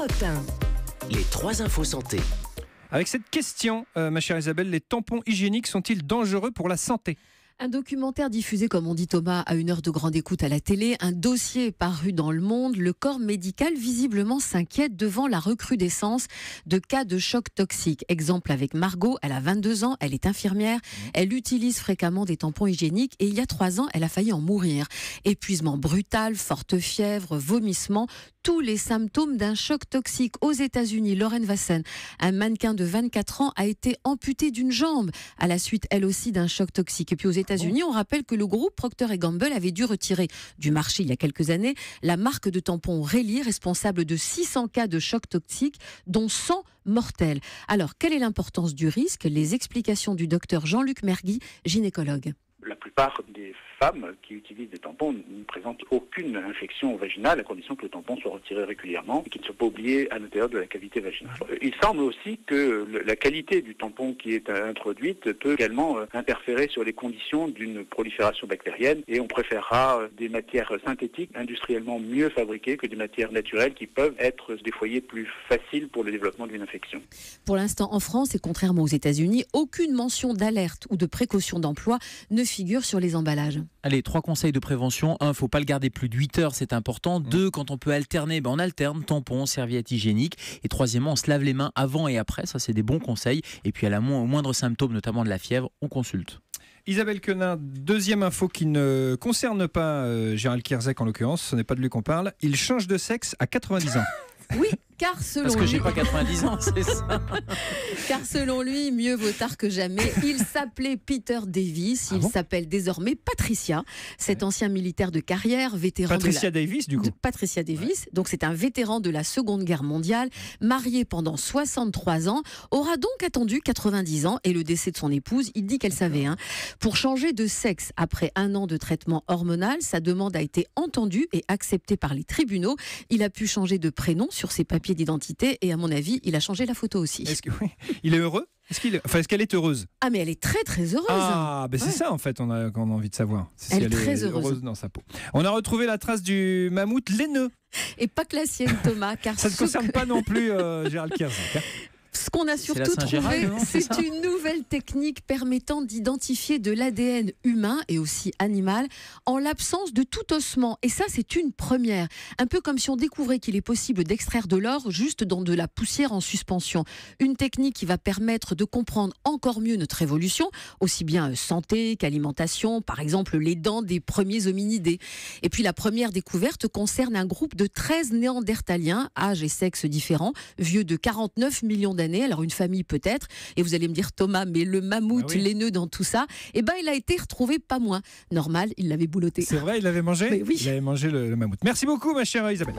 Europe 1. Les 3 infos santé. Avec cette question, ma chère Isabelle, les tampons hygiéniques sont-ils dangereux pour la santé ? Un documentaire diffusé, comme on dit Thomas, à une heure de grande écoute à la télé, un dossier paru dans Le Monde, le corps médical visiblement s'inquiète devant la recrudescence de cas de choc toxique. Exemple avec Margot, elle a 22 ans, elle est infirmière, elle utilise fréquemment des tampons hygiéniques et il y a 3 ans, elle a failli en mourir. Épuisement brutal, forte fièvre, vomissement, tous les symptômes d'un choc toxique. Aux États-Unis, Lauren Vassen, un mannequin de 24 ans, a été amputé d'une jambe à la suite, elle aussi, d'un choc toxique. Et puis aux États-Unis, on rappelle que le groupe Procter & Gamble avait dû retirer du marché il y a quelques années la marque de tampons Relly, responsable de 600 cas de choc toxique, dont 100 mortels. Alors, quelle est l'importance du risque ? Les explications du docteur Jean-Luc Mergui, gynécologue. La plupart des femmes qui utilisent des tampons ne présentent aucune infection vaginale à condition que le tampon soit retiré régulièrement et qu'il ne soit pas oublié à l'intérieur de la cavité vaginale. Il semble aussi que la qualité du tampon qui est introduite peut également interférer sur les conditions d'une prolifération bactérienne et on préférera des matières synthétiques industriellement mieux fabriquées que des matières naturelles qui peuvent être des foyers plus faciles pour le développement d'une infection. Pour l'instant, en France et contrairement aux États-Unis, aucune mention d'alerte ou de précaution d'emploi ne figure sur les emballages. Allez, 3 conseils de prévention. 1, faut pas le garder plus de 8 heures, c'est important. 2, quand on peut alterner, on alterne, tampons, serviettes hygiéniques. Et troisièmement, on se lave les mains avant et après, ça c'est des bons conseils. Et puis au moindre symptôme, notamment de la fièvre, on consulte. Isabelle Quenin, deuxième info qui ne concerne pas Gérald Kierzek en l'occurrence, ce n'est pas de lui qu'on parle. Il change de sexe à 90 ans. Oui, car selon Parce que lui... j'ai pas 90 ans, c'est ça. Car selon lui, mieux vaut tard que jamais. Il s'appelait Peter Davis, il s'appelle désormais Patricia. Cet ancien militaire de carrière, vétéran Patricia Davis, du coup. Patricia Davis, donc c'est un vétéran de la Seconde Guerre mondiale, marié pendant 63 ans, aura donc attendu 90 ans et le décès de son épouse, il dit qu'elle savait. Pour changer de sexe après 1 an de traitement hormonal, sa demande a été entendue et acceptée par les tribunaux. Il a pu changer de prénom sur ses papiers d'identité et à mon avis, il a changé la photo aussi. Il est heureux ? Est-ce qu'elle est heureuse ? Ah mais elle est très très heureuse. Ah, c'est ça en fait qu'on a envie de savoir. Si Elle est très heureuse dans sa peau. On a retrouvé la trace du mammouth laineux. Et pas que la sienne, Thomas. Car ça ne concerne pas non plus Gérald Kierzek. Ce qu'on a surtout trouvé, c'est une nouvelle technique permettant d'identifier de l'ADN humain et aussi animal en l'absence de tout ossement. Et ça, c'est une première. Un peu comme si on découvrait qu'il est possible d'extraire de l'or juste dans de la poussière en suspension. Une technique qui va permettre de comprendre encore mieux notre évolution, aussi bien santé qu'alimentation, par exemple les dents des premiers hominidés. Et puis la première découverte concerne un groupe de 13 néandertaliens, âge et sexe différents, vieux de 49 millions d'années. Alors une famille peut-être, et vous allez me dire Thomas, mais le mammouth laineux dans tout ça, il a été retrouvé pas moins. Normal, il l'avait boulotté. C'est vrai, il l'avait mangé ? Mais oui. Il avait mangé le mammouth. Merci beaucoup ma chère Isabelle.